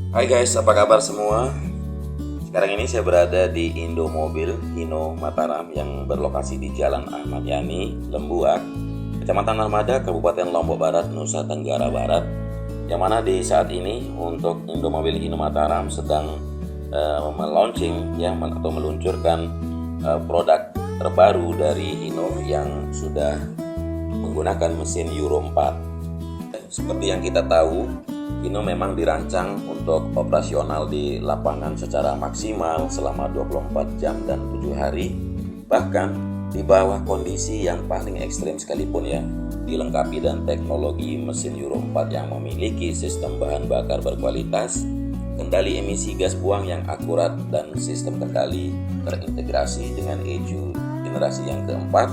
Hai guys, apa kabar semua? Sekarang ini saya berada di Indomobil Hino Mataram yang berlokasi di Jalan Ahmad Yani, Lembuak, Kecamatan Armada, Kabupaten Lombok Barat, Nusa Tenggara Barat. Yang mana di saat ini untuk Indomobil Hino Mataram sedang meluncurkan produk terbaru dari Hino yang sudah menggunakan mesin Euro 4. Seperti yang kita tahu, Hino memang dirancang untuk operasional di lapangan secara maksimal selama 24 jam dan 7 hari, bahkan di bawah kondisi yang paling ekstrim sekalipun ya, dilengkapi dan teknologi mesin Euro 4 yang memiliki sistem bahan bakar berkualitas, kendali emisi gas buang yang akurat, dan sistem kendali terintegrasi dengan ECU generasi yang keempat.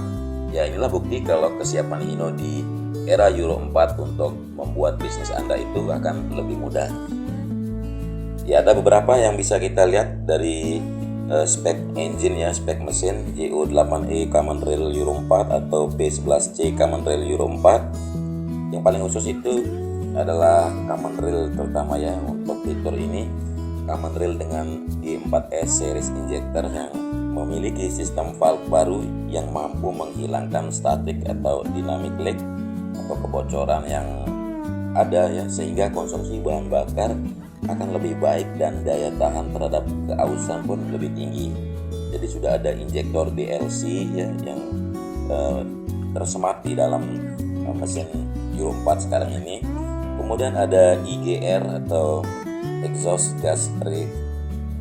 Ya, inilah bukti kalau kesiapan Hino di era Euro 4 untuk membuat bisnis Anda itu akan lebih mudah. Ya, ada beberapa yang bisa kita lihat dari spek engine ya, spek mesin JO8E Common Rail Euro 4 atau P11C Common Rail Euro 4. Yang paling khusus itu adalah Common Rail terutama ya. Untuk fitur ini Common Rail dengan G4S series injector yang memiliki sistem valve baru yang mampu menghilangkan statik atau dynamic leak atau kebocoran yang ada ya, sehingga konsumsi bahan bakar akan lebih baik dan daya tahan terhadap keausan pun lebih tinggi. Jadi sudah ada injektor DLC ya yang tersemat di dalam mesin Euro 4 sekarang ini. Kemudian ada IGR atau exhaust gas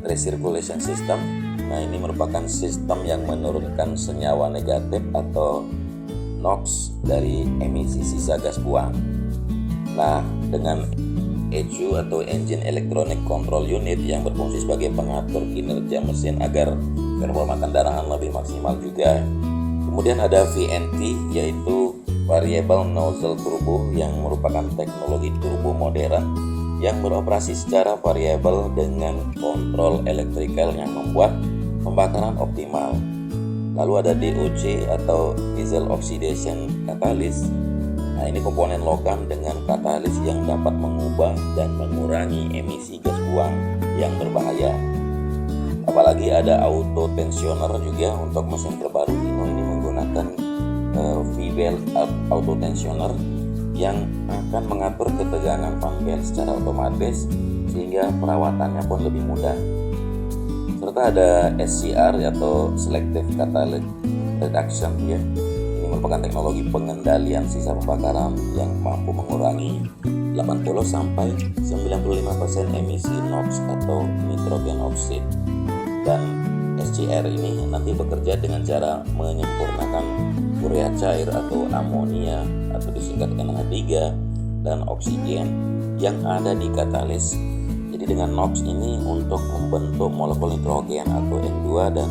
recirculation system. Nah, ini merupakan sistem yang menurunkan senyawa negatif atau NOx dari emisi sisa gas buang. Nah, dengan ECU atau Engine Electronic Control Unit yang berfungsi sebagai pengatur kinerja mesin agar performa kendaraan lebih maksimal juga. Kemudian ada VNT, yaitu Variable Nozzle Turbo, yang merupakan teknologi turbo modern yang beroperasi secara variabel dengan kontrol elektrikal yang membuat pembakaran optimal. Lalu ada DOC atau Diesel Oxidation Catalyst. Nah, ini komponen logam dengan katalis yang dapat mengubah dan mengurangi emisi gas buang yang berbahaya. Apalagi ada auto tensioner juga untuk mesin terbaru Hino ini menggunakan V-belt auto tensioner yang akan mengatur ketegangan fan belt secara otomatis sehingga perawatannya pun lebih mudah. Serta ada SCR atau Selective Catalytic Reduction ya. Ini merupakan teknologi pengendalian sisa pembakaran yang mampu mengurangi 80 sampai 95% emisi NOx atau nitrogen oxide. Dan SCR ini nanti bekerja dengan cara menyempurnakan urea cair atau amonia atau disingkat NH3 dan oksigen yang ada di katalis. Jadi dengan NOx ini untuk membentuk molekul nitrogen atau N2 dan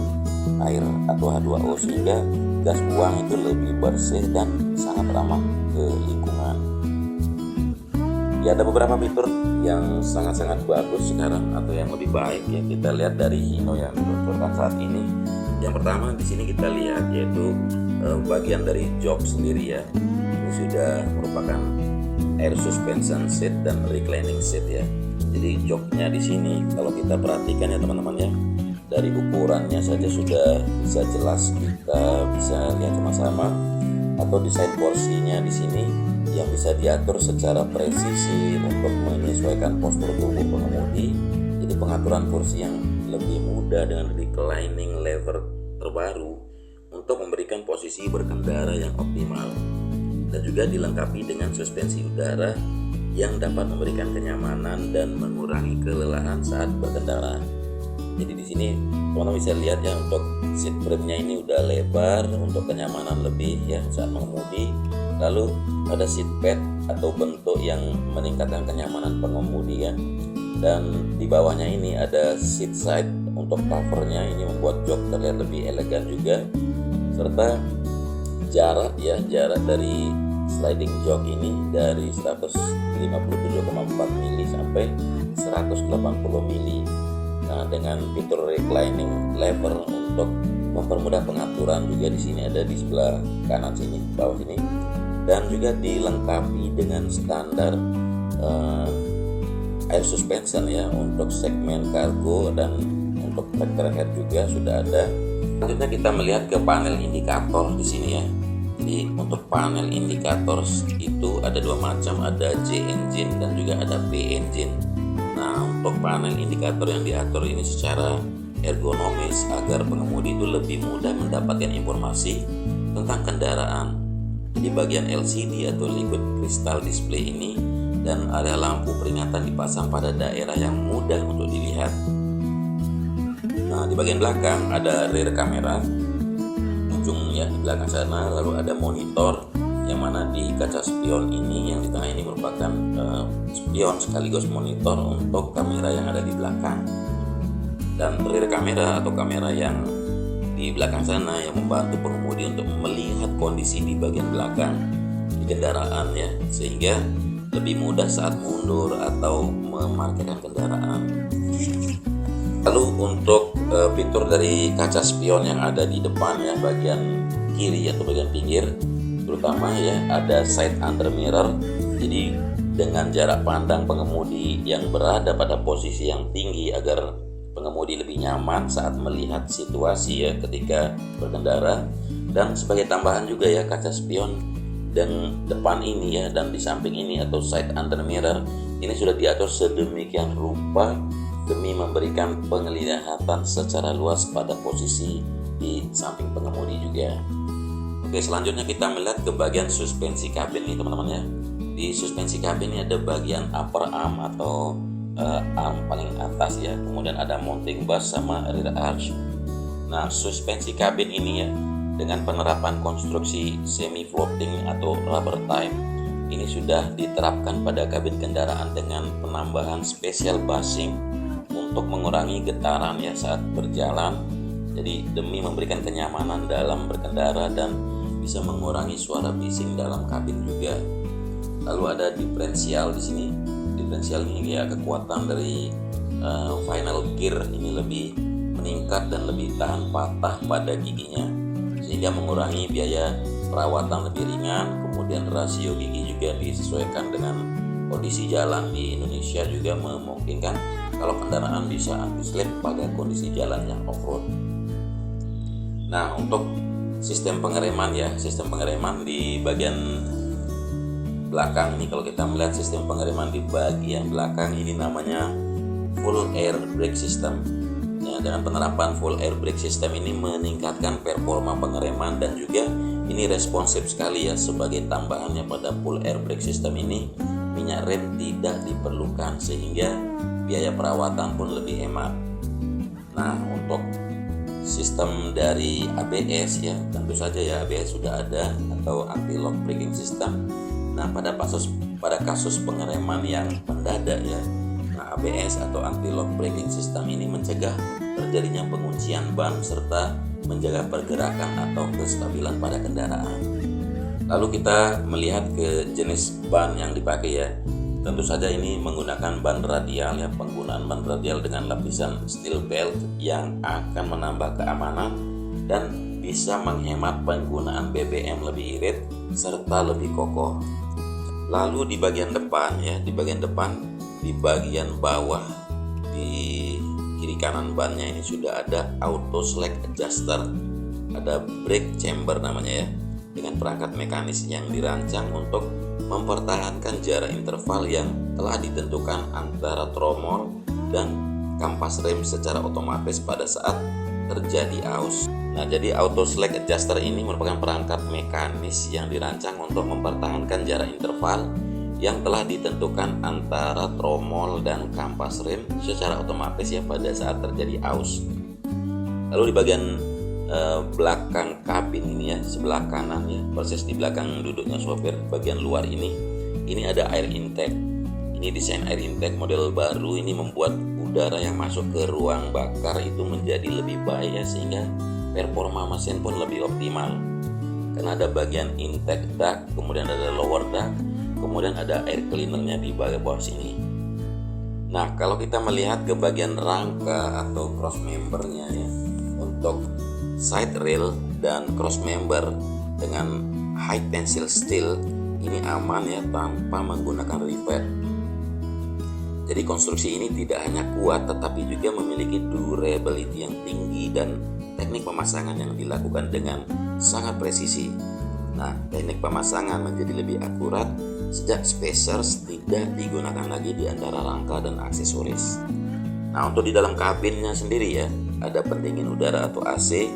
air atau H2O sehingga gas buang itu lebih bersih dan sangat ramah ke lingkungan. Ya, ada beberapa fitur yang sangat-sangat bagus sekarang atau yang lebih baik yang kita lihat dari Hino yang diluncurkan saat ini. Yang pertama di sini kita lihat yaitu bagian dari jok sendiri ya. Ini sudah merupakan air suspension seat dan reclining seat ya. Jadi joknya di sini kalau kita perhatikan ya teman-teman ya, dari ukurannya saja sudah bisa jelas kita bisa lihat sama-sama, atau desain porsinya di sini yang bisa diatur secara presisi untuk menyesuaikan postur tubuh pengemudi. Jadi pengaturan kursi yang lebih mudah dengan reclining lever terbaru untuk memberikan posisi berkendara yang optimal, dan juga dilengkapi dengan suspensi udara yang dapat memberikan kenyamanan dan mengurangi kelelahan saat berkendara. Jadi di sini teman-teman bisa lihat ya, untuk seat frame-nya ini udah lebar untuk kenyamanan lebih ya saat mengemudi. Lalu ada seat pad atau bentuk yang meningkatkan kenyamanan pengemudi ya. Dan di bawahnya ini ada seat side untuk covernya, ini membuat jok terlihat lebih elegan juga. Serta jarak dari sliding jok ini dari 157,4 mili sampai 180 mili. Nah, dengan fitur reclining lever untuk mempermudah pengaturan juga di sini ada di sebelah kanan sini, bawah sini, dan juga dilengkapi dengan standar air suspension ya untuk segmen kargo, dan untuk tractor head juga sudah ada. Selanjutnya kita melihat ke panel indikator di sini ya. Jadi untuk panel indikator itu ada dua macam, ada J engine dan juga ada P engine. Nah, untuk panel indikator yang diatur ini secara ergonomis agar pengemudi itu lebih mudah mendapatkan informasi tentang kendaraan. Di bagian LCD atau liquid crystal display ini dan area lampu peringatan dipasang pada daerah yang mudah untuk dilihat. Nah, di bagian belakang ada rear camera ujung ya di belakang sana, lalu ada monitor yang mana di kaca spion ini, yang di tengah ini merupakan spion sekaligus monitor untuk kamera yang ada di belakang. Dan rear kamera atau kamera yang di belakang sana yang membantu pengemudi untuk melihat kondisi di bagian belakang di kendaraan ya, sehingga lebih mudah saat mundur atau memarkirkan kendaraan. Lalu untuk fitur dari kaca spion yang ada di depan ya, bagian kiri atau bagian pinggir terutama ya, ada side under mirror. Jadi dengan jarak pandang pengemudi yang berada pada posisi yang tinggi agar pengemudi lebih nyaman saat melihat situasi ya ketika berkendara. Dan sebagai tambahan juga ya, kaca spion dan depan ini ya dan di samping ini atau side under mirror ini sudah diatur sedemikian rupa demi memberikan penglihatan secara luas pada posisi di samping pengemudi juga. Oke, selanjutnya kita melihat ke bagian suspensi kabin nih teman-teman ya. Di suspensi kabin ini ada bagian upper arm atau arm paling atas ya, kemudian ada mounting bar sama rear arch. Nah, suspensi kabin ini ya dengan penerapan konstruksi semi floating atau rubber type ini sudah diterapkan pada kabin kendaraan dengan penambahan special bushing untuk mengurangi getaran ya saat berjalan. Jadi demi memberikan kenyamanan dalam berkendara dan bisa mengurangi suara bising dalam kabin juga. Lalu ada diferensial di sini. Diferensial ini ya kekuatan dari final gear ini lebih meningkat dan lebih tahan patah pada giginya, sehingga mengurangi biaya perawatan lebih ringan. Kemudian rasio gigi juga disesuaikan dengan kondisi jalan di Indonesia, juga memungkinkan kalau kendaraan bisa anti-slip pada kondisi jalan yang off-road. Nah, untuk sistem pengereman ya, sistem pengereman di bagian belakang nih, kalau kita melihat sistem pengereman di bagian belakang ini namanya full air brake system. Ya, dengan penerapan full air brake system ini meningkatkan performa pengereman dan juga ini responsif sekali ya. Sebagai tambahannya pada full air brake system ini, minyak rem tidak diperlukan sehingga biaya perawatan pun lebih hemat. Nah, untuk sistem dari ABS ya, tentu saja ya ABS sudah ada atau anti lock braking system. Nah, pada kasus pengereman yang mendadak ya, nah ABS atau anti lock braking system ini mencegah terjadinya penguncian ban serta menjaga pergerakan atau kestabilan pada kendaraan. Lalu kita melihat ke jenis ban yang dipakai ya. Tentu saja ini menggunakan ban radial ya. Penggunaan ban radial dengan lapisan steel belt yang akan menambah keamanan dan bisa menghemat penggunaan BBM lebih irit serta lebih kokoh. Lalu di bagian depan ya, di bagian bawah di kiri kanan bannya ini sudah ada auto slack adjuster, ada brake chamber namanya ya, dengan perangkat mekanis yang dirancang untuk mempertahankan jarak interval yang telah ditentukan antara tromol dan kampas rem secara otomatis pada saat terjadi aus. Nah, jadi auto slack adjuster ini merupakan perangkat mekanis yang dirancang untuk mempertahankan jarak interval yang telah ditentukan antara tromol dan kampas rem secara otomatis ya pada saat terjadi aus. Lalu di bagian belakang kabin ini ya, sebelah kanan ya, persis di belakang duduknya sopir, bagian luar ini ada air intake. Ini desain air intake model baru ini membuat udara yang masuk ke ruang bakar itu menjadi lebih baik ya, sehingga performa mesin pun lebih optimal. Karena ada bagian intake duct, kemudian ada lower duct, kemudian ada air cleanernya di bagian bawah sini. Nah, kalau kita melihat ke bagian rangka atau cross membernya ya, untuk side rail dan cross member dengan high tensile steel ini aman ya tanpa menggunakan rivet. Jadi konstruksi ini tidak hanya kuat tetapi juga memiliki durability yang tinggi dan teknik pemasangan yang dilakukan dengan sangat presisi. Nah, teknik pemasangan menjadi lebih akurat sejak spacers tidak digunakan lagi di antara rangka dan aksesoris. Nah, untuk di dalam kabinnya sendiri ya, ada pendingin udara atau AC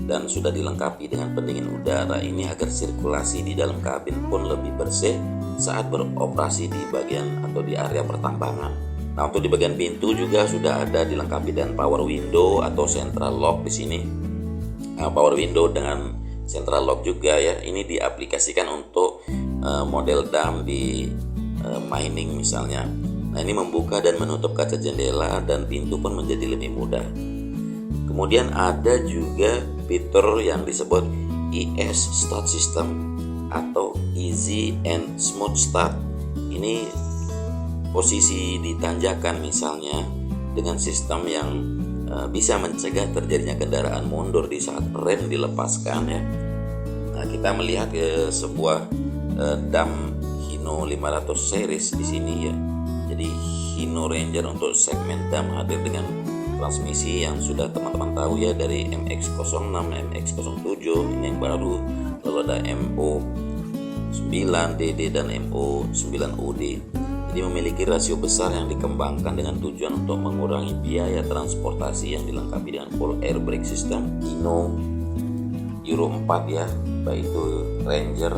dan sudah dilengkapi dengan pendingin udara ini agar sirkulasi di dalam kabin pun lebih bersih saat beroperasi di bagian atau di area pertambangan. Nah, untuk di bagian pintu juga sudah ada dilengkapi dengan power window atau central lock di sini. Nah, power window dengan central lock juga ya, ini diaplikasikan untuk model dam di mining misalnya. Nah, ini membuka dan menutup kaca jendela dan pintu pun menjadi lebih mudah. Kemudian ada juga fitur yang disebut ES Start System atau Easy and Smooth Start. Ini posisi ditanjakan misalnya dengan sistem yang bisa mencegah terjadinya kendaraan mundur di saat rem dilepaskan ya. Nah, kita melihat sebuah dam Hino 500 series di sini ya. Jadi Hino Ranger untuk segmen dam hadir dengan transmisi yang sudah teman-teman tahu ya, dari MX-06, MX-07 ini yang baru, lalu ada MO9DD dan MO9UD. Jadi memiliki rasio besar yang dikembangkan dengan tujuan untuk mengurangi biaya transportasi yang dilengkapi dengan full air brake system Hino Euro 4 ya, baik itu Ranger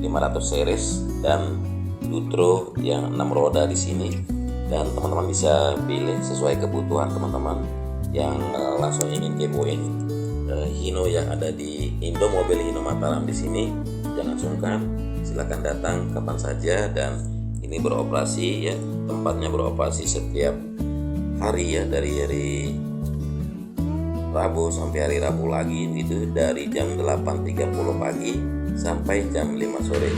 500 series dan Dutro yang 6 roda di sini. Dan teman-teman bisa pilih sesuai kebutuhan teman-teman yang langsung ingin kepoin Hino yang ada di Indomobil Hino Mataram di sini. Jangan sungkan, silakan datang kapan saja, dan ini beroperasi ya, tempatnya beroperasi setiap hari ya, dari hari Rabu sampai hari Rabu lagi gitu, dari jam 8.30 pagi sampai jam 5 sore.